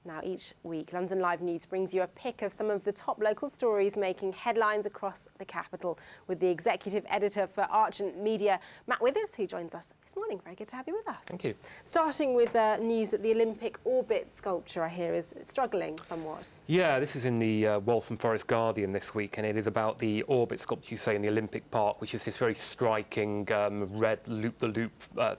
Now, each week, London Live News brings you a pick of some of the top local stories making headlines across the capital with the executive editor for Archant Media, Matt Withers, who joins us this morning. Very good to have you with us. Thank you. Starting with news that the Olympic orbit sculpture, I hear, is struggling somewhat. Yeah, this is in the Waltham Forest Guardian this week, and it is about the orbit sculpture, you say, in the Olympic Park, which is this very striking red loop-the-loop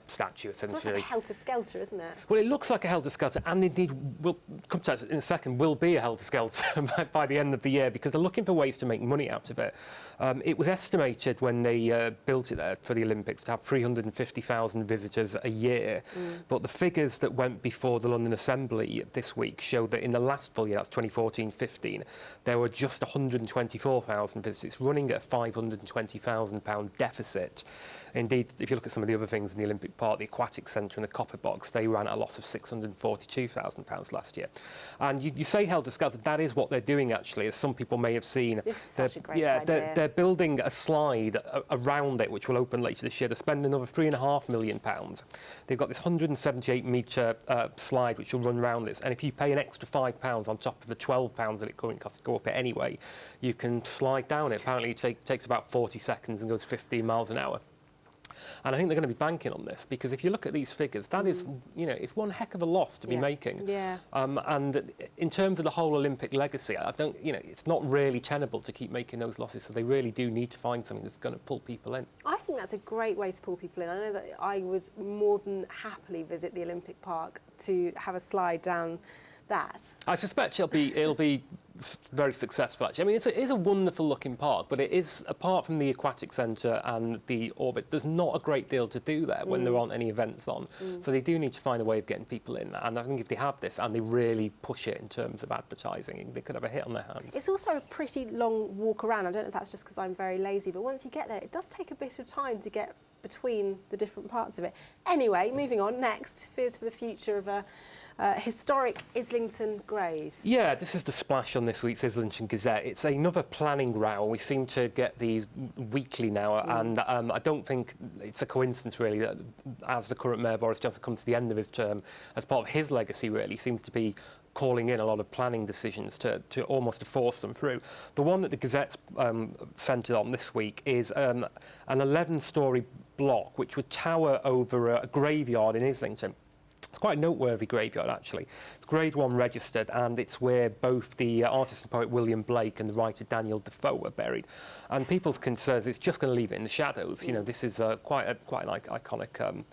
statue, essentially. It's like a helter-skelter, isn't it? Well, it looks like a helter-skelter, and indeed will come to that in a second, will be a helter-skelter by the end of the year, because they're looking for ways to make money out of it. It was estimated when they built it there for the Olympics to have 350,000 visitors a year, but the figures that went before the London Assembly this week show that in the last full year, that's 2014-15, there were just 124,000 visitors. It's running at a £520,000 deficit. Indeed, if you look at some of the other things in the Olympic Park, the Aquatic Centre and the Copper Box, they ran at a loss of £642,000 last year. And you say helter-skelter, that is what they're doing, actually, as some people may have seen. This is such a great idea. They're building a slide around it, which will open later this year. They're spending another £3.5 million. They've got this 178-metre slide, which will run around this. And if you pay an extra £5 on top of the £12 that it currently costs to go up it anyway, you can slide down it. Apparently, it takes about 40 seconds and goes 15 miles an hour. And I think they're going to be banking on this, because if you look at these figures, that is, you know, it's one heck of a loss to be making. Yeah. And in terms of the whole Olympic legacy, I don't, you know, it's not really tenable to keep making those losses. So they really do need to find something that's going to pull people in. I think that's a great way to pull people in. I know that I would more than happily visit the Olympic Park to have a slide down that. I suspect it'll be very successful, actually. I mean, it is a wonderful looking park, but it is, apart from the Aquatic Centre and the orbit, there's not a great deal to do there when there aren't any events on. So they do need to find a way of getting people in. And I think if they have this and they really push it in terms of advertising, they could have a hit on their hands. It's also a pretty long walk around. I don't know if that's just because I'm very lazy, but once you get there, it does take a bit of time to get between the different parts of it. Anyway, moving on, next, fears for the future of a historic Islington grave. Yeah, this is the splash on this week's Islington Gazette. It's another planning row. We seem to get these weekly now, and I don't think it's a coincidence, really, that as the current Mayor Boris Johnson comes to the end of his term, as part of his legacy, really, seems to be calling in a lot of planning decisions to almost to force them through. The one that the Gazette's centred on this week is an 11-storey block which would tower over a graveyard in Islington. It's quite a noteworthy graveyard, actually. It's Grade 1 registered, and it's where both the artist and poet William Blake and the writer Daniel Defoe were buried. And people's concerns, it's just going to leave it in the shadows. You know, this is quite an iconic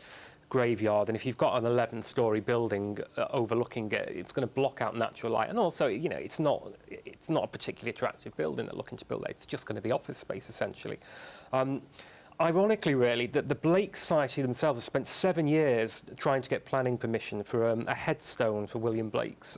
graveyard, and if you've got an 11-storey building overlooking it, it's going to block out natural light. And also, you know, it's not a particularly attractive building they're looking to build there. It's just going to be office space, essentially. Ironically, really, that the Blake Society themselves have spent 7 years trying to get planning permission for a headstone for William Blake's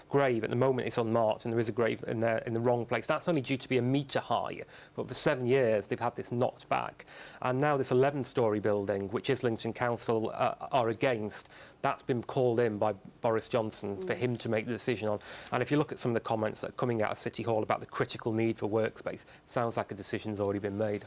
grave. At the moment, it's unmarked, and there is a grave in there in the wrong place. That's only due to be 1 metre high, but for 7 years, they've had this knocked back. And now this 11-storey building, which Islington Council are against, that's been called in by Boris Johnson for him to make the decision on. And if you look at some of the comments that are coming out of City Hall about the critical need for workspace, sounds like a decision's already been made.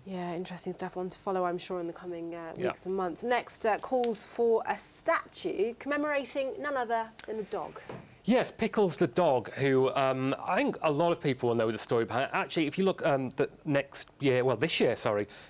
Yeah, interesting stuff. One to follow, I'm sure, in the coming weeks and months. Next, calls for a statue commemorating none other than a dog. Yes, Pickles the dog, who I think a lot of people will know the story behind. Actually, if you look this year,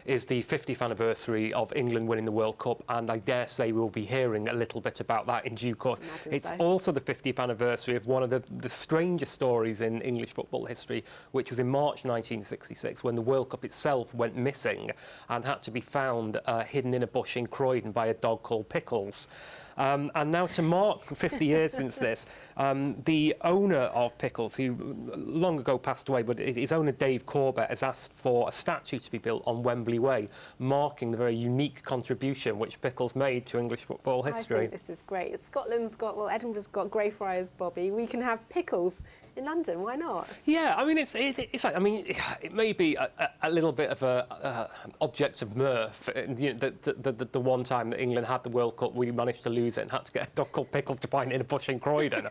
is the 50th anniversary of England winning the World Cup, and I dare say we'll be hearing a little bit about that in due course. It's also the 50th anniversary of one of the strangest stories in English football history, which was in March 1966, when the World Cup itself went missing and had to be found hidden in a bush in Croydon by a dog called Pickles. And now, to mark 50 years since this, the owner of Pickles, who long ago passed away, but his owner Dave Corbett has asked for a statue to be built on Wembley Way, marking the very unique contribution which Pickles made to English football history. I think this is great. Edinburgh's got Greyfriars, Bobby. We can have Pickles in London. Why not? Yeah, I mean, it's like, I mean, it may be a little bit of an object of mirth. You know, the one time that England had the World Cup, we managed to lose use it and had to get a dog called Pickles to find it in a bush in Croydon.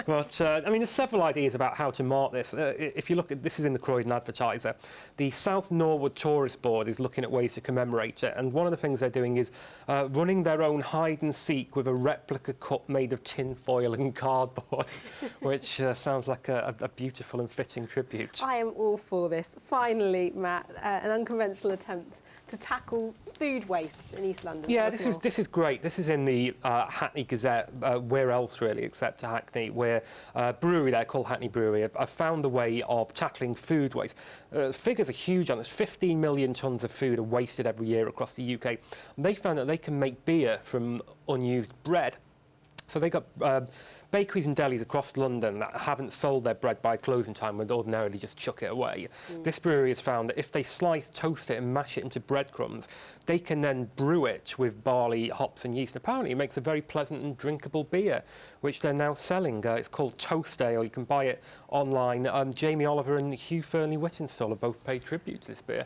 But, I mean, there's several ideas about how to mark this. If you look at, this is in the Croydon Advertiser, the South Norwood Tourist Board is looking at ways to commemorate it, and one of the things they're doing is running their own hide and seek with a replica cup made of tin foil and cardboard, which sounds like a beautiful and fitting tribute. I am all for this. Finally, Matt, an unconventional attempt to tackle food waste in East London. Yeah, this is great. This is in the Hackney Gazette. Where else really, except to Hackney, where Brewery there, called Hackney Brewery, have found a way of tackling food waste. Figures are huge on this. 15 million tonnes of food are wasted every year across the UK. And they found that they can make beer from unused bread. So they got bakeries and delis across London that haven't sold their bread by closing time would ordinarily just chuck it away. This brewery has found that if they slice, toast it and mash it into breadcrumbs, they can then brew it with barley, hops and yeast. Apparently it makes a very pleasant and drinkable beer, which they're now selling. It's called Toast Ale. You can buy it online. Jamie Oliver and Hugh Fearnley-Whittinstall have both paid tribute to this beer.